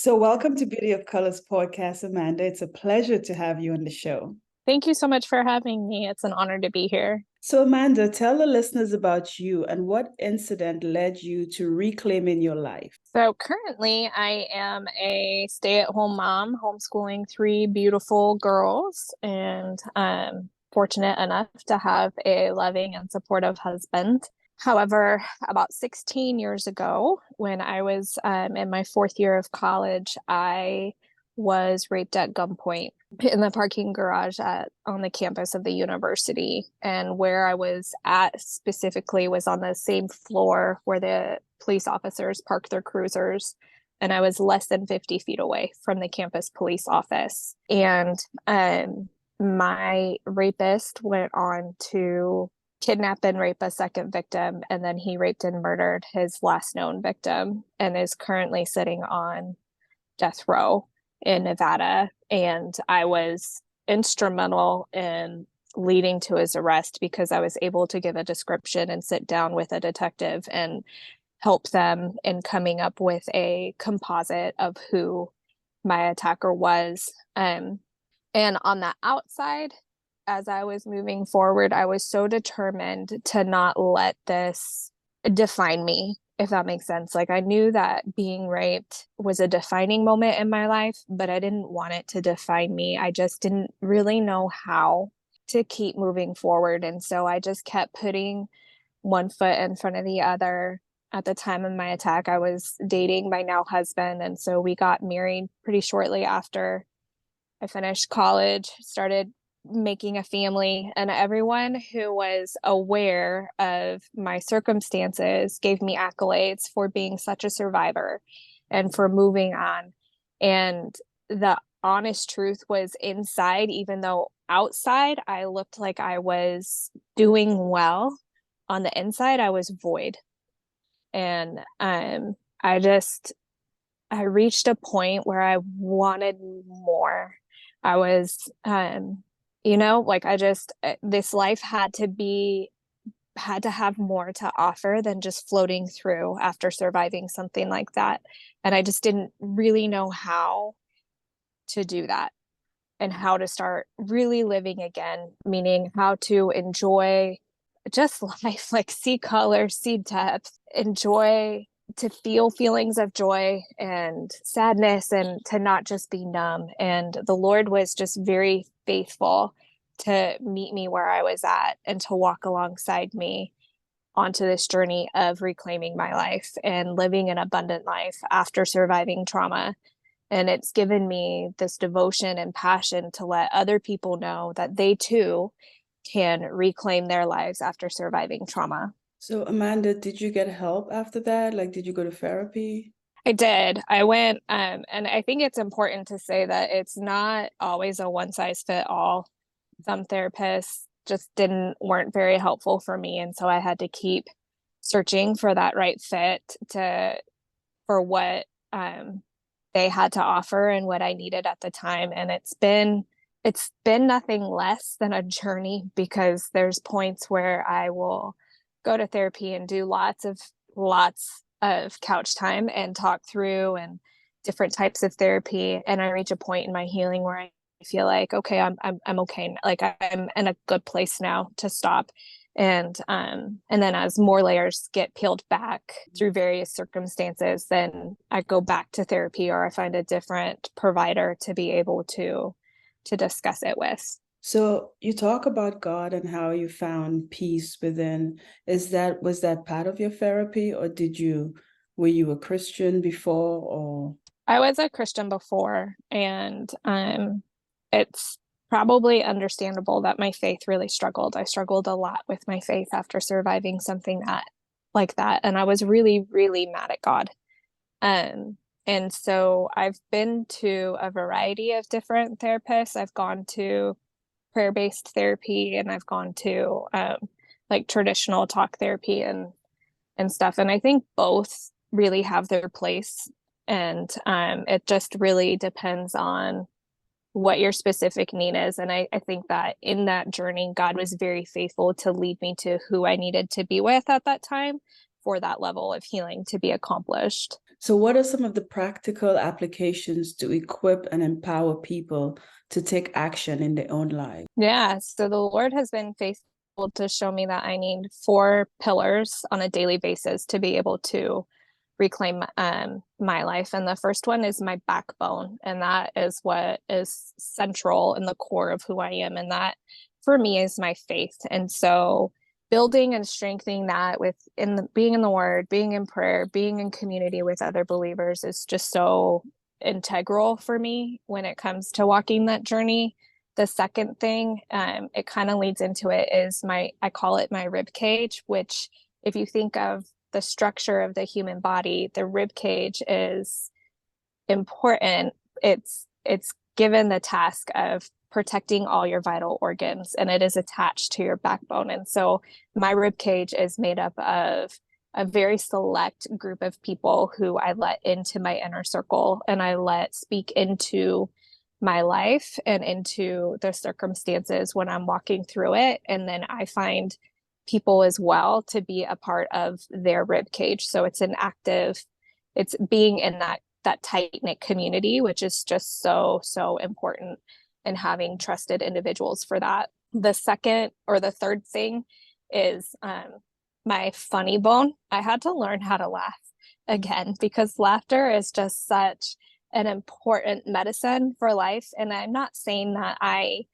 So, welcome to Beauty of Colors podcast, Amanda. It's a pleasure to have you on the show. Thank you so much for having me. It's an honor to be here. So, Amanda, tell the listeners about you and what incident led you to reclaiming your life. So, currently, I am a stay-at-home mom, homeschooling three beautiful girls, and I'm fortunate enough to have a loving and supportive husband. However, about 16 years ago, when I was in my fourth year of college, I was raped at gunpoint in the parking garage on the campus of the university. And where I was at specifically was on the same floor where the police officers park their cruisers. And I was less than 50 feet away from the campus police office. And my rapist went on to kidnap and rape a second victim, and then he raped and murdered his last known victim and is currently sitting on death row in Nevada. And I was instrumental in leading to his arrest because I was able to give a description and sit down with a detective and help them in coming up with a composite of who my attacker was. And on the outside, as I was moving forward, I was so determined to not let this define me, if that makes sense. Like, I knew that being raped was a defining moment in my life, but I didn't want it to define me. I just didn't really know how to keep moving forward. And so I just kept putting one foot in front of the other. At the time of my attack, I was dating my now husband. And so we got married pretty shortly after I finished college, started making a family, and everyone who was aware of my circumstances gave me accolades for being such a survivor and for moving on. And the honest truth was, inside, even though outside I looked like I was doing well, on the inside I was void. And I reached a point where I wanted more. I was this life had to have more to offer than just floating through after surviving something like that. And I just didn't really know how to do that and how to start really living again, meaning how to enjoy just life, like see color, see depth, enjoy, to feel feelings of joy and sadness, and to not just be numb. And the Lord was just very faithful to meet me where I was at and to walk alongside me onto this journey of reclaiming my life and living an abundant life after surviving trauma. And it's given me this devotion and passion to let other people know that they too can reclaim their lives after surviving trauma. So, Amanda, did you get help after that? Like, did you go to therapy? I did. I went, and I think it's important to say that it's not always a one size fit all. Some therapists just weren't very helpful for me. And so I had to keep searching for that right fit for what they had to offer and what I needed at the time. And it's been nothing less than a journey, because there's points where I will go to therapy and do lots of couch time and talk through and different types of therapy. And I reach a point in my healing where I feel like, okay, I'm okay. Like, I'm in a good place now to stop. And then as more layers get peeled back through various circumstances, then I go back to therapy, or I find a different provider to be able to discuss it with. So, you talk about God and how you found peace within. Was that part of your therapy, or were you a Christian before, or? I was a Christian before, and it's probably understandable that my faith really struggled. I struggled a lot with my faith after surviving something like that, and I was really, really mad at God. And so I've been to a variety of different therapists. I've gone to prayer-based therapy, and I've gone to like traditional talk therapy and stuff. And I think both really have their place. And it just really depends on what your specific need is. And I think that in that journey, God was very faithful to lead me to who I needed to be with at that time for that level of healing to be accomplished. So, what are some of the practical applications to equip and empower people to take action in their own lives? Yeah, so the Lord has been faithful to show me that I need 4 pillars on a daily basis to be able to reclaim my life. And the first one is my backbone. And that is what is central in the core of who I am. And that for me is my faith. And so building and strengthening that being in the word, being in prayer, being in community with other believers is just so integral for me when it comes to walking that journey. The second thing, it kind of leads into it, is I call it my rib cage, which if you think of the structure of the human body, the rib cage is important. It's given the task of protecting all your vital organs, and it is attached to your backbone. And so my rib cage is made up of a very select group of people who I let into my inner circle, and I let speak into my life and into the circumstances when I'm walking through it. And then I find people as well to be a part of their rib cage. So it's it's being in that tight knit community, which is just so important, and having trusted individuals for that. The second or the third thing is my funny bone. I had to learn how to laugh again, because laughter is just such an important medicine for life. And I'm not saying that I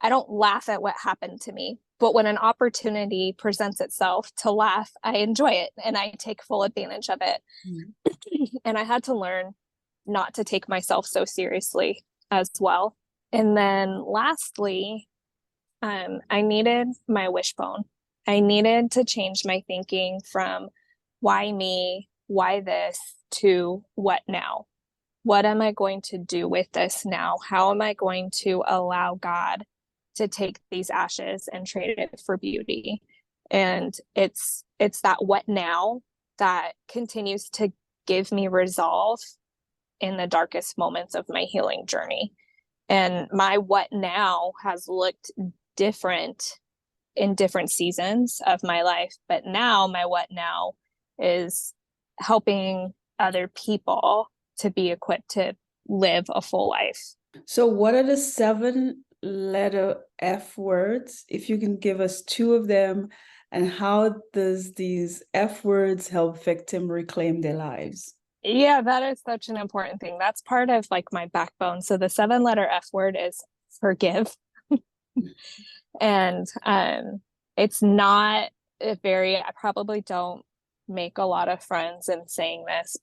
don't laugh at what happened to me, but when an opportunity presents itself to laugh, I enjoy it and I take full advantage of it. Mm-hmm. And I had to learn not to take myself so seriously as well. And then lastly, I needed my wishbone. I needed to change my thinking from why me, why this, to what now? What am I going to do with this now? How am I going to allow God to take these ashes and trade it for beauty? And it's that what now that continues to give me resolve in the darkest moments of my healing journey. And my what now has looked different in different seasons of my life, but now my what now is helping other people to be equipped to live a full life. So what are the 7-letter F words? If you can give us 2 of them, and how does these F words help victims reclaim their lives? Yeah, that is such an important thing. That's part of like my backbone. So the 7-letter F word is forgive. And it's not I probably don't make a lot of friends in saying this,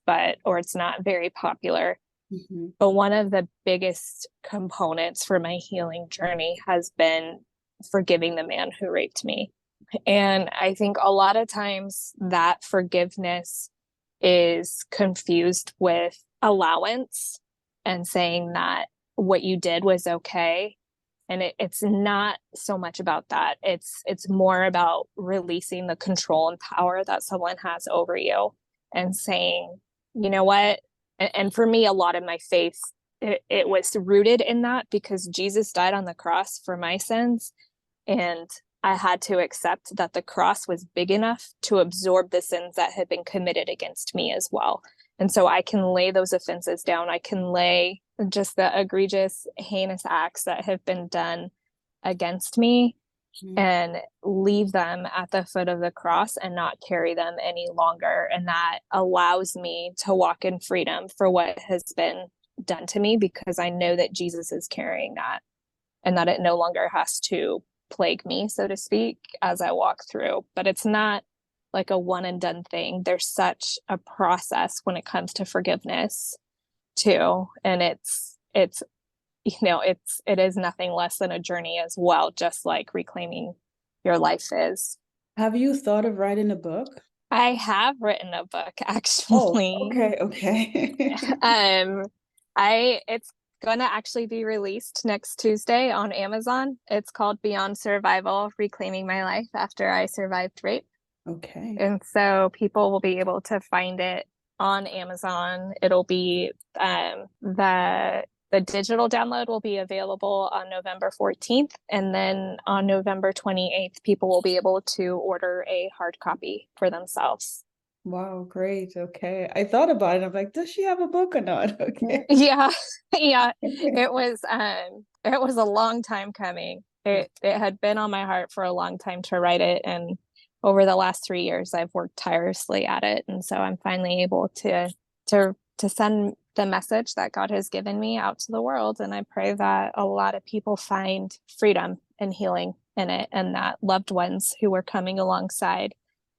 or it's not very popular. Mm-hmm. But one of the biggest components for my healing journey has been forgiving the man who raped me. And I think a lot of times that forgiveness is confused with allowance and saying that what you did was okay. And it's not so much about that. It's more about releasing the control and power that someone has over you and saying, you know what? And for me, a lot of my faith, it was rooted in that, because Jesus died on the cross for my sins. And I had to accept that the cross was big enough to absorb the sins that had been committed against me as well. And so I can lay those offenses down. I can lay just the egregious, heinous acts that have been done against me, mm-hmm. and leave them at the foot of the cross and not carry them any longer. And that allows me to walk in freedom for what has been done to me, because I know that Jesus is carrying that, and that it no longer has to plague me, so to speak, as I walk through. But it's not like a one and done thing. There's such a process when it comes to forgiveness too. And it is nothing less than a journey as well, just like reclaiming your life is. Have you thought of writing a book? I have written a book, actually. Oh, okay. It's gonna actually be released next Tuesday on Amazon. It's called Beyond Survival: Reclaiming My Life After I Survived Rape. Okay. And so people will be able to find it on Amazon. It'll be the digital download will be available on November 14th, and then on November 28th, people will be able to order a hard copy for themselves. Wow, great. Okay. I thought about it. I'm like, does she have a book or not? Okay. Yeah, yeah. It was a long time coming. It had been on my heart for a long time to write it, and over the last 3 years I've worked tirelessly at it. And so I'm finally able to send the message that God has given me out to the world. And I pray that a lot of people find freedom and healing in it, and that loved ones who are coming alongside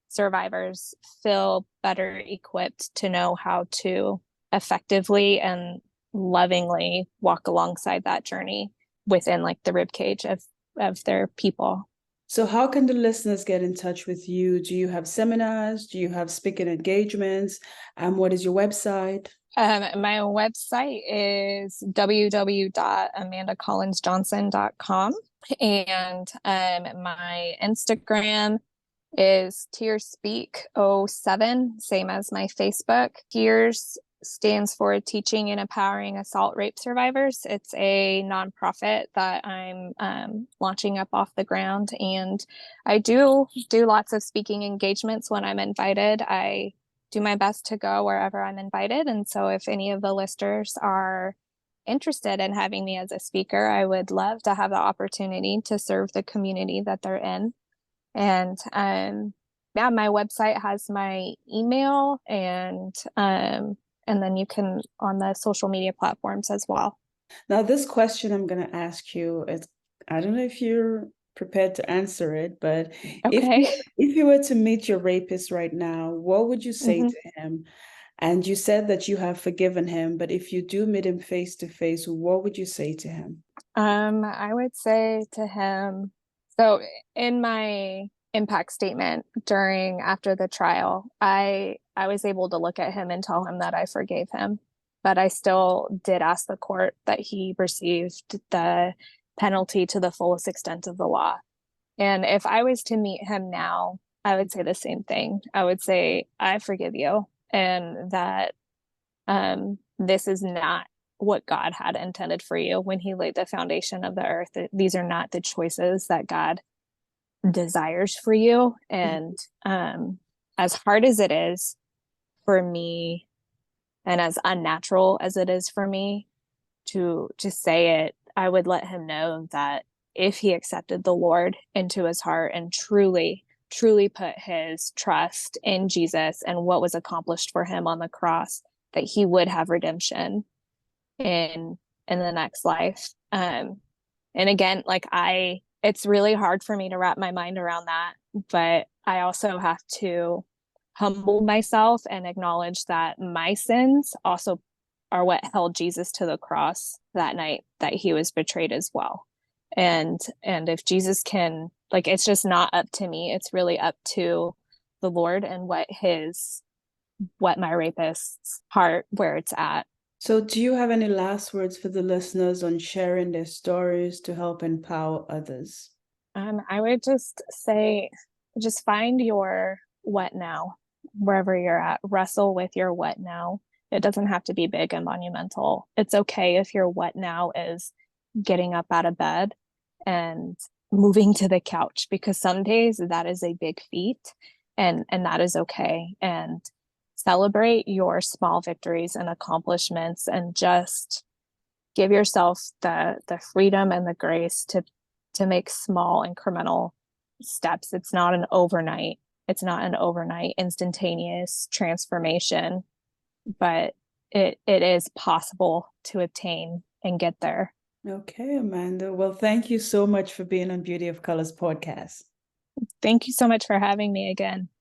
survivors feel better equipped to know how to effectively and lovingly walk alongside that journey within like the rib cage of their people. So how can the listeners get in touch with you? Do you have seminars? Do you have speaking engagements? What is your website? My website is www.amandacollinsjohnson.com, and my Instagram is tearspeak07, same as my Facebook. Tears stands for Teaching and Empowering Assault Rape Survivors. It's a nonprofit that I'm launching up off the ground, and I do lots of speaking engagements when I'm invited. I do my best to go wherever I'm invited, and so if any of the listeners are interested in having me as a speaker, I would love to have the opportunity to serve the community that they're in. And yeah, my website has my email, and then you can on the social media platforms as well. Now, this question I'm going to ask you, I don't know if you're prepared to answer it, but Okay. if you were to meet your rapist right now, what would you say Mm-hmm. to him? And you said that you have forgiven him, but if you do meet him face to face, what would you say to him? I would say to him, so in my impact statement after the trial, I was able to look at him and tell him that I forgave him, but I still did ask the court that he received the penalty to the fullest extent of the law. And if I was to meet him now, I would say the same thing. I would say, I forgive you, and that this is not what God had intended for you when he laid the foundation of the earth. These are not the choices that God desires for you. And as hard as it is for me, and as unnatural as it is for me to say it, I would let him know that if he accepted the Lord into his heart and truly put his trust in Jesus and what was accomplished for him on the cross, that he would have redemption in the next life. And again, like it's really hard for me to wrap my mind around that, but I also have to humble myself and acknowledge that my sins also are what held Jesus to the cross that night that he was betrayed as well. And if Jesus can, like, it's just not up to me, it's really up to the Lord and what my rapist's heart, where it's at. So, do you have any last words for the listeners on sharing their stories to help empower others? I would just say, just find your what now, wherever you're at. Wrestle with your what now. It doesn't have to be big and monumental. It's okay if your what now is getting up out of bed and moving to the couch, because some days that is a big feat, and that is okay. And celebrate your small victories and accomplishments, and just give yourself the freedom and the grace to make small incremental steps. It's not an overnight instantaneous transformation, but it is possible to obtain and get there. Okay, Amanda. Well, thank you so much for being on Beauty of Colors podcast. Thank you so much for having me again.